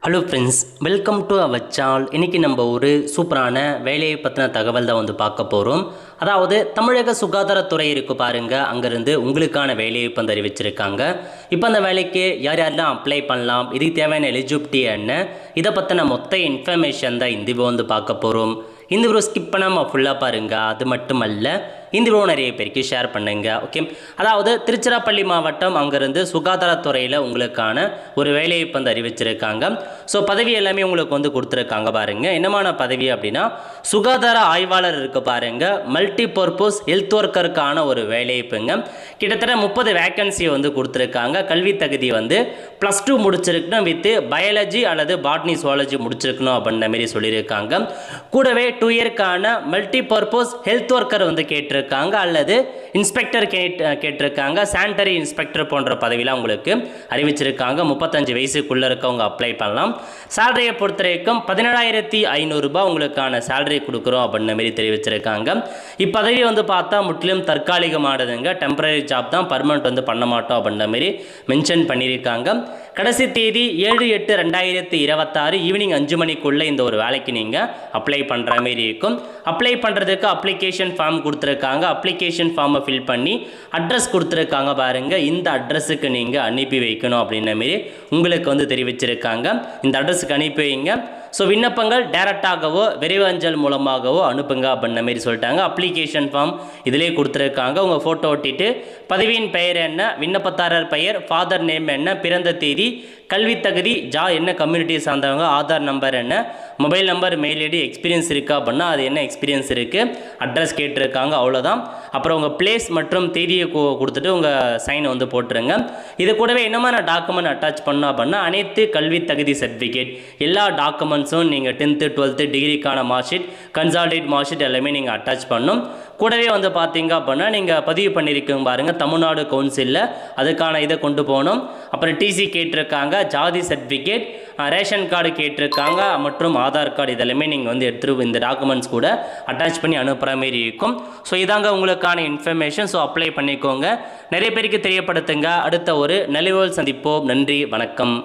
Hello friends, welcome to our channel. இன்றைக்கி நம்ம ஒரு சூப்பரான வேலையை பற்றின தகவல் தான் பார்க்க போகிறோம். அதாவது தமிழக சுகாதாரத்துறை இருக்குது பாருங்கள், அங்கேருந்து உங்களுக்கான வேலையை இப்போ அறிவிச்சிருக்காங்க. இப்போ அந்த வேலைக்கு யார் யாரெல்லாம் அப்ளை பண்ணலாம், இதுக்கு தேவையான எலிஜிபிலிட்டி என்ன, இதை பற்றின மொத்த இன்ஃபர்மேஷன் தான் இந்த பார்க்க போகிறோம். இந்த வீடியோ ஸ்கிப் பண்ணாமல் ஃபுல்லாக பாருங்கள். அது மட்டும் அல்ல, இந்த வீடியோ நிறைய பேருக்கு ஷேர் பண்ணுங்க. ஓகே, அதாவது திருச்சிராப்பள்ளி மாவட்டம் அங்கேருந்து சுகாதாரத்துறையில் உங்களுக்கான ஒரு வேலையை இப்போ அறிவிச்சிருக்காங்க. ஸோ பதவி எல்லாமே உங்களுக்கு கொடுத்துருக்காங்க பாருங்கள். என்னமான பதவி அப்படின்னா சுகாதார ஆய்வாளர் இருக்குது பாருங்கள், மல்டி பர்பஸ் ஹெல்த் ஒர்க்கருக்கான ஒரு வேலைப்புங்க. கிட்டத்தட்ட 30 வேக்கன்சி கொடுத்துருக்காங்க. கல்வி தகுதி +2 முடிச்சிருக்கணும், வித் பயாலஜி அல்லது பாட்னி சுவாலஜி முடிச்சிருக்கணும் அப்படின்ற மாதிரி சொல்லியிருக்காங்க. கூடவே 2 இயர்க்கான மல்டி பர்பஸ் ஹெல்த் ஒர்க்கர் கேட்டிருக்காங்க, அல்லது இன்ஸ்பெக்டர் கேட்டிருக்காங்க. சானிட்டரி இன்ஸ்பெக்டர் போன்ற பதவியெலாம் உங்களுக்கு அறிவிச்சிருக்காங்க. 35 வயசுக்குள்ளே இருக்கவங்க அப்ளை பண்ணலாம். சேலரியை பொறுத்த வரைக்கும் 17,500 ரூபாய் உங்களுக்கான சேலரி கொடுக்குறோம் அப்படின்ற மாதிரி தெரிவிச்சிருக்காங்க. இப்பதவி பார்த்தா முற்றிலும் தற்காலிகமானதுங்க, டெம்பரரி ஜாப் தான், பர்மனெண்ட் பண்ண மாட்டோம் அப்படின்ற மாதிரி மென்ஷன் பண்ணியிருக்காங்க. கடைசி தேதி 7/8/2026 ஈவினிங் 5 மணிக்குள்ளே இந்த ஒரு வேலைக்கு நீங்கள் அப்ளை பண்ணுற மாதிரி இருக்கும். அப்ளை பண்ணுறதுக்கு அப்ளிகேஷன் ஃபார்ம் கொடுத்துருக்காங்க. அப்ளிகேஷன் ஃபார்மை ஃபில் பண்ணி அட்ரஸ் கொடுத்துருக்காங்க பாருங்கள், இந்த அட்ரஸுக்கு நீங்கள் அனுப்பி வைக்கணும் அப்படின்ற மாரி உங்களுக்கு தெரிவிச்சிருக்காங்க. இந்த அட்ரஸுக்கு அனுப்பி வைங்க. ஸோ விண்ணப்பங்கள் டேரெக்டாகவோ விரைவு அஞ்சல் மூலமாகவோ அனுப்புங்க அப்படின்ற மாரி சொல்லிட்டாங்க. அப்ளிகேஷன் ஃபார்ம் இதிலே கொடுத்துருக்காங்க. உங்கள் ஃபோட்டோ ஒட்டிட்டு பதவியின் பெயர் என்ன, விண்ணப்பதாரர் பெயர், ஃபாதர் நேம் என்ன, பிறந்த தேதி, கல்வி தகுதி, என்ன கம்யூனிட்டி சார்ந்தவங்க, ஆதார் நம்பர் என்ன, mobile number, mail ID, experience இருக்கா அப்படின்னா அது என்ன எக்ஸ்பீரியன்ஸ் இருக்குது, அட்ரஸ் கேட்டிருக்காங்க, அவ்வளோதான். அப்புறம் உங்கள் பிளேஸ் மற்றும் தேதியை கொடுத்துட்டு உங்கள் சைன் போட்டுருங்க. இது கூடவே என்னமான டாக்குமெண்ட் அட்டாச் பண்ணோம் அப்படின்னா அனைத்து கல்வி தகுதி சர்டிஃபிகேட், எல்லா டாக்குமெண்ட்ஸும் நீங்கள் 10th 12th டிகிரிக்கான mark sheet, consolidated mark sheet எல்லாமே நீங்கள் அட்டாச் பண்ணணும். கூடவே பார்த்தீங்க அப்படின்னா நீங்கள் பதிவு பண்ணியிருக்கீங்க பாருங்கள் தமிழ்நாடு கவுன்சிலில், அதுக்கான இதை கொண்டு போகணும். அப்புறம் டிசி கேட்டிருக்காங்க, ஜாதி சர்டிஃபிகேட், ரேஷன் கார்டு கேட்டிருக்காங்க, மற்றும் ஆதார் கார்டு, இதெல்லாமே நீங்கள் எடுத்துகிட்டு இந்த டாக்குமெண்ட்ஸ் கூட அட்டாச் பண்ணி அனுப்புகிற மாரி இருக்கும். ஸோ இதாங்க உங்களுக்கான இன்ஃபர்மேஷன். ஸோ அப்ளை பண்ணிக்கோங்க, நிறைய பேருக்கு தெரியப்படுத்துங்க. அடுத்த ஒரு நலிவுகள் சந்திப்போம். நன்றி, வணக்கம்.